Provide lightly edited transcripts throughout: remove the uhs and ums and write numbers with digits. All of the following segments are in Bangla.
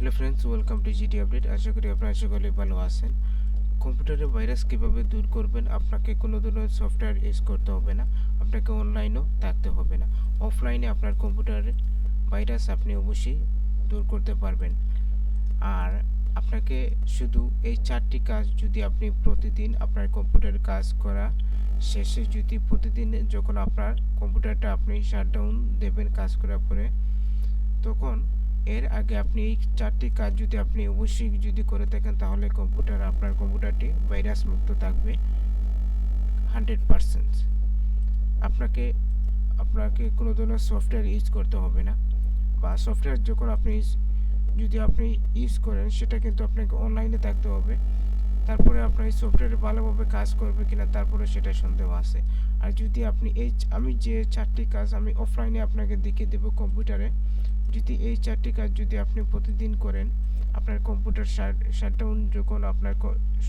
Hello friends, welcome to GT update. আশা করি আপনারা সকলেই ভালো আছেন। কম্পিউটারে ভাইরাস কীভাবে দূর করবেন? আপনাকে কোনো ধরনের সফটওয়্যার ইউজ করতে হবে না, আপনাকে অনলাইনেও থাকতে হবে না। অফলাইনে আপনার কম্পিউটারে ভাইরাস আপনি অবশ্যই দূর করতে পারবেন। আর আপনাকে শুধু এই 4টি কাজ যদি আপনি প্রতিদিন আপনার কম্পিউটারে কাজ করা শেষে যদি প্রতিদিন যখন আপনার কম্পিউটারটা আপনি শাটডাউন দেবেন কাজ করার পরে, তখন এর আগে আপনি এই 4টি কাজ যদি আপনি অবশ্যই যদি করে থাকেন, তাহলে আপনার কম্পিউটারটি ভাইরাস মুক্ত থাকবে 100%। আপনাকে আপনাকে কোনো ধরনের সফটওয়্যার ইউজ করতে হবে না, বা সফটওয়্যার যখন আপনি যদি আপনি ইউজ করেন সেটা কিন্তু আপনাকে অনলাইনে থাকতে হবে। তারপরে আপনার এই সফটওয়্যারে ভালোভাবে কাজ করবে কিনা তারপরে সেটা সন্দেহ আছে। আর যদি আপনি আমি যে 4টি কাজ আমি অফলাইনে আপনাকে দেখিয়ে দেবো কম্পিউটারে, যদি এই 4টি কাজ যদি আপনি প্রতিদিন করেন, আপনার কম্পিউটার শাটডাউন যখন আপনার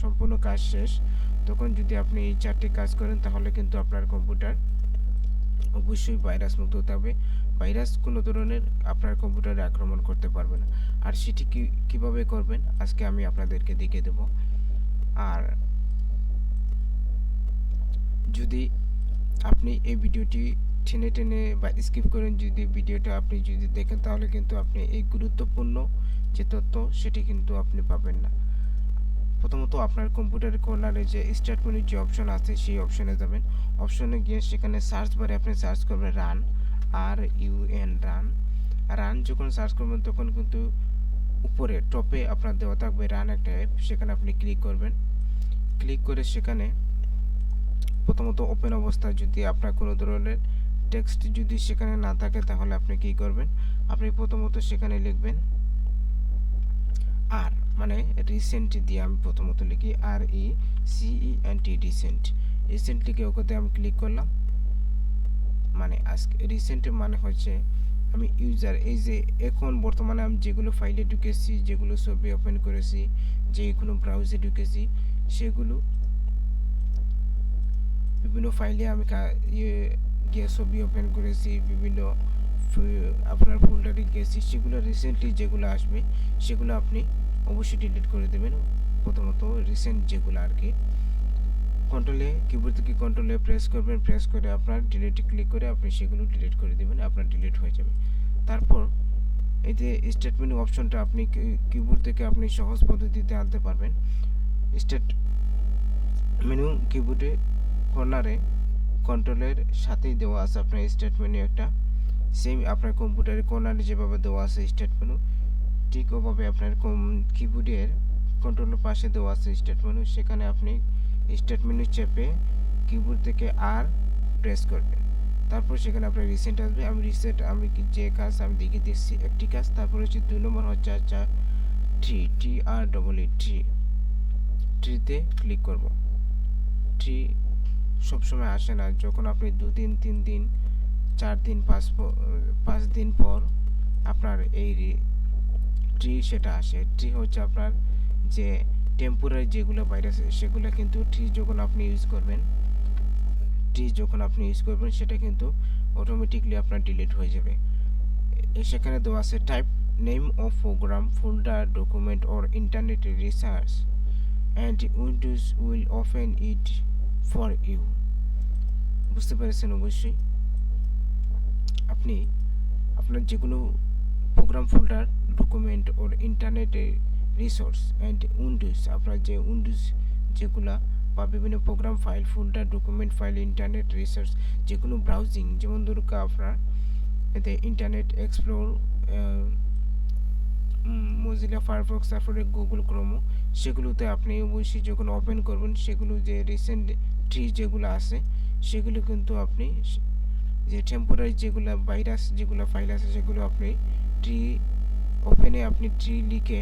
সম্পূর্ণ কাজ শেষ, তখন যদি আপনি এই 4টি কাজ করেন, তাহলে কিন্তু আপনার কম্পিউটার অবশ্যই ভাইরাস মুক্ত থাকবে। ভাইরাস কোনো ধরনের আপনার কম্পিউটারে আক্রমণ করতে পারবে না। আর সেটি কীভাবে করবেন আজকে আমি আপনাদেরকে দেখিয়ে দেব। আর যদি আপনি এই ভিডিওটি টেনে টেনে বা স্কিপ করেন, যদি ভিডিওটা আপনি যদি দেখেন, তাহলে কিন্তু আপনি এই গুরুত্বপূর্ণ যে তথ্য সেটি কিন্তু আপনি পাবেন না। প্রথমত আপনার কম্পিউটারের কর্নারে যে স্টার্ট মেনুর যে অপশন আছে সেই অপশনে যাবেন। অপশনে গিয়ে সেখানে সার্চ বারে আপনি সার্চ করবেন রান, রান যখন সার্চ করবেন তখন কিন্তু উপরে টপে আপনার দেওয়া থাকবে রান একটা অ্যাপ, সেখানে আপনি ক্লিক করবেন। ক্লিক করে সেখানে প্রথমত ওপেন অবস্থায় যদি আপনার কোনো ধরনের টেক্সট যদি সেখানে না থাকে, তাহলে আপনি কি করবেন, আপনি প্রথমত সেখানে লিখবেন আর মানে রিসেন্ট দিয়ে আমি প্রথমত লিখি RECENT রিসেন্ট লিখে ওখানে আমি ক্লিক করলাম। মানে আজকে রিসেন্ট মানে হচ্ছে আমি ইউজার, এই যে এখন বর্তমানে আমি যেগুলো ফাইলে ঢুকেছি, যেগুলো ছবি ওপেন করেছি, যেগুলো ব্রাউজে ঢুকেছি, সেগুলো বিভিন্ন ফাইলে আমি গিয়ে ছবি ওপেন করেছি, বিভিন্ন আপনার ফোল্ডারে গিয়েছি, সেগুলো রিসেন্টলি যেগুলো আসবে সেগুলো আপনি অবশ্যই ডিলিট করে দেবেন। প্রথমত রিসেন্ট যেগুলো আর কি, কিবোর্ড থেকে কন্ট্রোলে প্রেস করবেন, প্রেস করে আপনার ডিলিটে ক্লিক করে আপনি সেগুলো ডিলিট করে দেবেন, আপনার ডিলিট হয়ে যাবে। তারপর এই যে স্টার্ট মেনু অপশনটা আপনি কিবোর্ড থেকে আপনি সহজ পদ্ধতিতে আনতে পারবেন। স্টার্ট মেনু কিবোর্ডে কর্নারে কন্ট্রোলের সাথেই দেওয়া আছে আপনার স্টার্ট মেনু একটা, সেম আপনার কম্পিউটারের কর্নারে যেভাবে দেওয়া আছে স্টার্ট মেনু, ঠিক ওভাবে আপনার কিবোর্ডের কন্ট্রোলের পাশে দেওয়া আছে স্টার্ট মেনু। সেখানে আপনি স্টার্ট মেনু চেপে কিবোর্ড থেকে আর প্রেস করবেন। তারপর সেখানে আপনার রিসেন্ট আসবে। আমি যে কাজ আমি দেখিয়ে দিচ্ছি একটি কাজ। তারপর হচ্ছে 2 নম্বর হচ্ছে ট্রিতে ক্লিক করব। ট্রি সবসময় আসে না, যখন আপনি 2 দিন 3 দিন 4 দিন 5 দিন পর আপনার এই ট্রি সেটা আসে। ট্রি হচ্ছে আপনার যে টেম্পোরারি যেগুলো ভাইরাস, সেগুলো কিন্তু ট্রি যখন আপনি ইউজ করবেন সেটা কিন্তু অটোমেটিকলি আপনার ডিলিট হয়ে যাবে। সেখানে দেওয়া আছে type name of program, folder, document or internet research and Windows will open it for you. বুঝতে পেরেছেন অবশ্যই। আপনি আপনার যে কোনো program, folder, document or internet resource and Windows, আপনার যে উইন্ডোজ যেগুলা বা বিভিন্ন program file, folder, document file, internet resource, যে কোনো ব্রাউজিং, যেমন ধরুন আপনার এতে ইন্টারনেট এক্সপ্লোর, মজিলা ফায়ারফক্স, তারপরে গুগল ক্রোমো, সেগুলোতে আপনি অবশ্যই যখন ওপেন করবেন, সেগুলো যে রিসেন্ট ট্রি যেগুলো আছে সেগুলো কিন্তু আপনি যে টেম্পোরারি যেগুলো ভাইরাস যেগুলো ফাইল আছে সেগুলো আপনি ট্রি ওপেনে আপনি ট্রি লিখে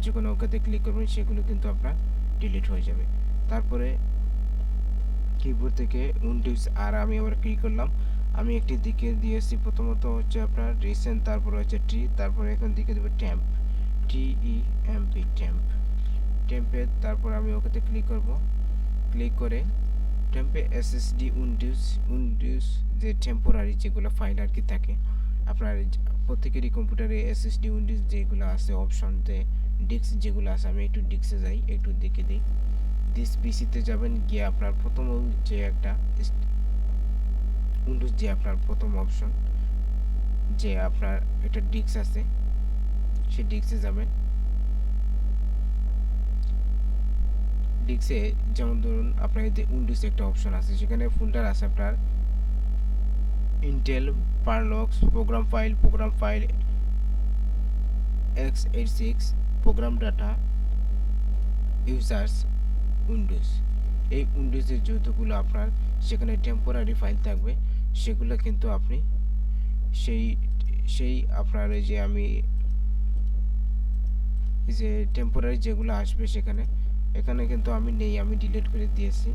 যখন ওকেতে ক্লিক করবেন, সেগুলো কিন্তু আপনার ডিলিট হয়ে যাবে। তারপরে কিবোর্ড থেকে উইন্ডোজ আর আমি আবার ক্লিক করলাম। আমি একটি দিকে দিয়েছি, প্রথমত হচ্ছে আপনার রিসেন্ট, তারপরে হচ্ছে ট্রি, তারপরে এখন দিকে দেবো ট্যাম্প, টেম্পে। তারপর আমি ওকেতে ক্লিক করব। ক্লিক করে টেম্পে এসএসডি উইন্ডোজ যে টেম্পোরারি যেগুলো ফাইল আর কি থাকে, আপনার প্রত্যেকেরই কম্পিউটারে এসএসডি উইন্ডোজ যেগুলো আছে অপশনতে ডিস্ক যেগুলো আছে, আমি একটু ডিস্কে যাই, একটু দেখে দিই। দিস পিসিতে যাবেন, গিয়ে আপনার প্রথম যে একটা উইন্ডোজ যে আপনার প্রথম অপশন যে আপনার একটা ডিস্ক আছে, সেই ডিস্কে যাবেন। ডিস্কে যেমন ধরুন আপনার যে উইন্ডোজ একটা অপশন আছে, সেখানে ফোল্ডার আছে আপনার ইন্টেল, পারলক্স, program file x86, program data, users, windows. এই উইন্ডোজের যতগুলো আপনার সেখানে টেম্পোরারি ফাইল থাকবে, সেগুলো কিন্তু আপনি সেই সেই আপনার এই যে আমি এই যে টেম্পোরারি যেগুলো আসবে এখানে কিন্তু আমি নেই, আমি ডিলিট করে দিয়েছি।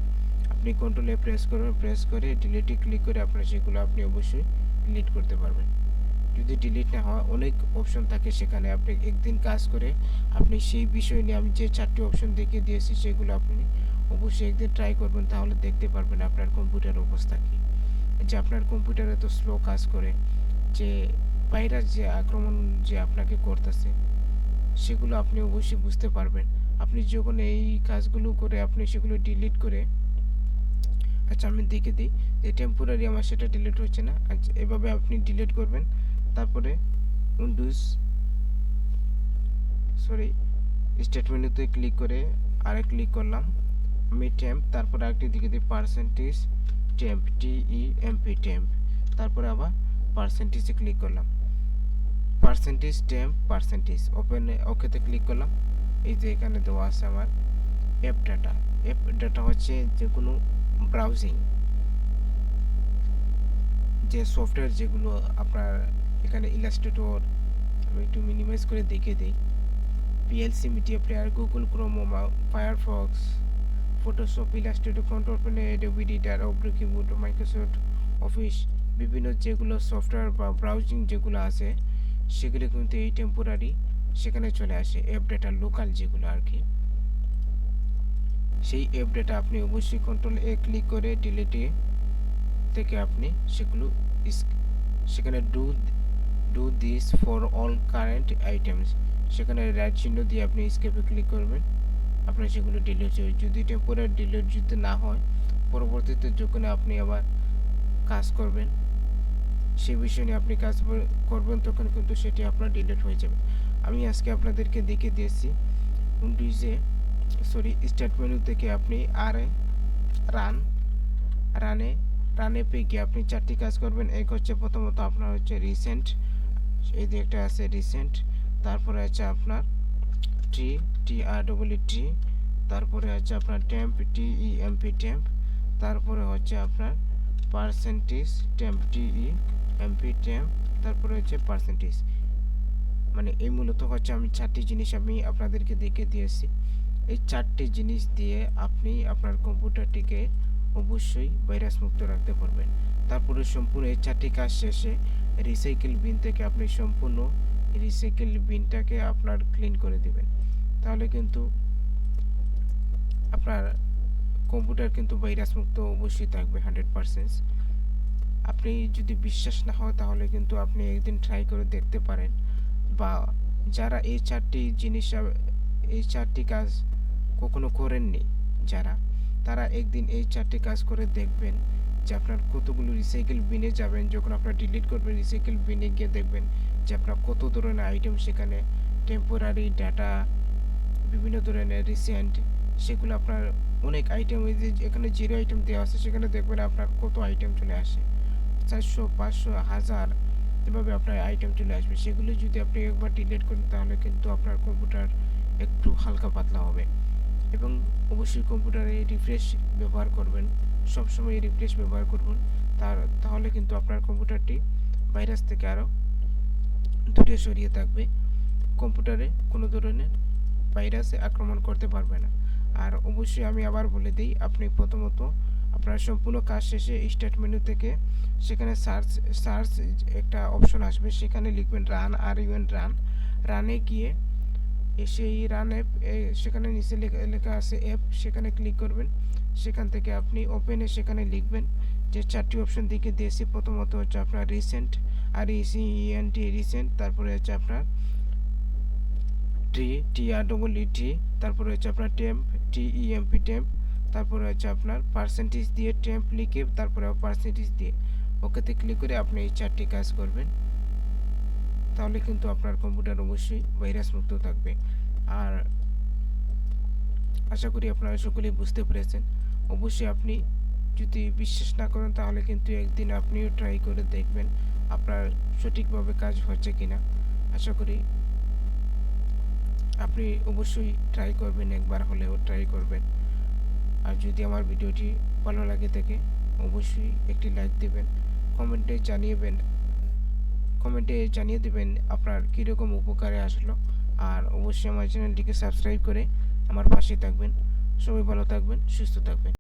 আপনি কন্ট্রোলে প্রেস করবেন, প্রেস করে ডিলিটে ক্লিক করে আপনার সেগুলো আপনি অবশ্যই ডিলিট করতে পারবেন। যদি ডিলিট না হয়, অনেক অপশন থাকে সেখানে, আপনি একদিন কাজ করে আপনি সেই বিষয় নিয়ে আমি যে 4টি অপশন দেখিয়ে দিয়েছি সেগুলো আপনি অবশ্যই একদিন ট্রাই করবেন, তাহলে দেখতে পারবেন আপনার কম্পিউটার অবস্থা কী। যে আপনার কম্পিউটার এত স্লো কাজ করে, যে ভাইরাস যে আক্রমণ যে আপনাকে করতেছে, সেগুলো আপনি অবশ্যই বুঝতে পারবেন। আপনি যখন এই কাজগুলো করে আপনি সেগুলো ডিলিট করে, আচ্ছা আমি দেখে দিই যে টেম্পোরারি আমার সেটা ডিলিট হচ্ছে না। আচ্ছা, এভাবে আপনি ডিলিট করবেন। তারপরে উইন্ডোজ স্টার্ট মেনুতে ক্লিক করে আরে ক্লিক করলাম আমি টেম্প, তারপরে আরেকটি দিকে দিই পার্সেন্টেজ টেম্প, TEMP টেম্প, তারপরে আবার পার্সেন্টেজে ক্লিক করলাম, পার্সেন্টেজ টেম্প পার্সেন্টেজ, ওকেতে ক্লিক করলাম। এই যে এখানে দেওয়া আছে আমার অ্যাপ ডাটা হচ্ছে যে কোনো ব্রাউজিং যে সফটওয়্যার যেগুলো আপনার এখানে ইলাস্ট্রেটর, আমি একটু মিনিমাইজ করে দেখে দিই, PLC media player, Google Chrome, Firefox, Photoshop, Illustrator, control panel, Adobe editor, open keyboard, Microsoft office, বিভিন্ন যেগুলো সফটওয়্যার বা ব্রাউজিং যেগুলো আছে সেগুলো কিন্তু এই টেম্পোরারি সেখানে চলে আসে। অ্যাপ ডাটা লোকাল যেগুলো আর কি, সেই অ্যাপ ডাটা আপনি অবশ্যই কন্ট্রোল এ ক্লিক করে ডিলিটে থেকে আপনি সেগুলো সেখানে do this for all current items, সেখানে রাইট চিহ্ন দিয়ে আপনি স্কেপে ক্লিক করবেন, আপনার সেগুলো ডিলিট হবে। যদি টেম্পোরারি ডিলিট যদি না হয়, পরবর্তীতে যখন আপনি আবার কাজ করবেন, সে বিষয় নিয়ে আপনি কাজ করবেন, তখন কিন্তু সেটি আপনার ডিলিট হয়ে যাবে। আমি আজকে আপনাদেরকে দেখিয়ে দিয়েছি উইন্ডোজে স্টার্ট মেনু থেকে আপনি রানে পেয়ে গিয়ে আপনি 4টি কাজ করবেন। এক হচ্ছে প্রথমত আপনার হচ্ছে রিসেন্ট, এই যে একটা আছে রিসেন্ট, তারপরে আছে আপনার TREE, তারপরে হচ্ছে আপনার টেম্প, TEMP টেম্প, তারপরে হচ্ছে আপনার পার্সেন্টেজ টেম্প, TEMP টেম্প, তারপরে হচ্ছে পার্সেন্টেজ। মানে এই মূলত হচ্ছে আমি 4টি জিনিস আমি আপনাদেরকে দেখে দিয়েছি। এই 4টি জিনিস দিয়ে আপনি আপনার কম্পিউটারটিকে অবশ্যই ভাইরাস মুক্ত রাখতে পারবেন। তারপরে সম্পূর্ণ এই 4টি কাজ শেষে রিসাইকেল বিন থেকে আপনি সম্পূর্ণ রিসাইকেল বিনটাকে আপনার ক্লিন করে দিবেন, তাহলে কিন্তু আপনার কম্পিউটার কিন্তু ভাইরাস মুক্ত অবশ্যই থাকবে 100%। আপনি যদি বিশ্বাস না হয়, তাহলে কিন্তু আপনি একদিন ট্রাই করে দেখতে পারেন, বা যারা এই 4টি কাজ কখনো করেননি তারা একদিন এই 4টি কাজ করে দেখবেন যে আপনার কতগুলো রিসাইকেল বিনে যাবেন। যখন আপনার ডিলিট করবেন, রিসাইকেল বিনে গিয়ে দেখবেন যে আপনার কত ধরনের আইটেম সেখানে, টেম্পোরারি ডাটা, বিভিন্ন ধরনের রিসেন্ট, সেগুলো আপনার অনেক আইটেম, ওই যে এখানে 0 আইটেম দেওয়া আছে, সেখানে দেখবেন আপনার কত আইটেম চলে আসে, 400, 500, 1000, এভাবে আপনার আইটেম চলে আসবে। সেগুলো যদি আপনি একবার ডিলিট করেন, তাহলে কিন্তু আপনার কম্পিউটার একটু হালকা পাতলা হবে। এবং অবশ্যই কম্পিউটারে রিফ্রেশ ব্যবহার করবেন, সবসময় রিফ্রেশ ব্যবহার করবেন, তাহলে কিন্তু আপনার কম্পিউটারটি ভাইরাস থেকে আরও দূরে সরিয়ে থাকবে, কম্পিউটারে কোনো ধরনের ভাইরাসে আক্রমণ করতে পারবে না। আর অবশ্যই আমি আবার বলে দিই, আপনি প্রথমত আপনার সম্পূর্ণ কাজ শেষে স্টার্ট মেনু থেকে সেখানে সার্চ একটা অপশন আসবে, সেখানে লিখবেন রানে গিয়ে সেই রান অ্যাপ, সেখানে নিচে লেখা আছে অ্যাপ, সেখানে ক্লিক করবেন। সেখান থেকে আপনি ওপেনে সেখানে লিখবেন যে 4টি অপশন দিকে দিয়েছি, প্রথমত হচ্ছে আপনার রিসেন্ট, RECENT রিসেন্ট, তারপরে হচ্ছে আপনার TREE, তারপরে হচ্ছে আপনার টেম্প, TEMP টেম্প, তারপরে হচ্ছে আপনার পার্সেন্টেজ দিয়ে টেম্প লিখে তারপরে পার্সেন্টেজ দিয়ে ওকেতে ক্লিক করে আপনি এই 4টি কাজ করবেন। তাহলে কিন্তু আপনার কম্পিউটার অবশ্যই ভাইরাস মুক্ত থাকবে। আর আশা করি আপনারা সকলেই বুঝতে পেরেছেন। অবশ্যই আপনি যদি বিশ্বাস না করেন তাহলে কিন্তু একদিন আপনিও ট্রাই করে দেখবেন আপনার সঠিকভাবে কাজ হচ্ছে কিনা। আশা করি আপনি অবশ্যই ট্রাই করবেন, একবার হলেও ট্রাই করবেন। আর যদি আমার ভিডিওটি ভালো লাগে থাকে অবশ্যই একটি লাইক দেবেন, কমেন্টে জানিয়ে দেবেন আপনার কীরকম উপকারে আসলো। আর অবশ্যই আমার চ্যানেলটিকে সাবস্ক্রাইব করে আমার পাশে থাকবেন। সবাই ভালো থাকবেন, সুস্থ থাকবেন।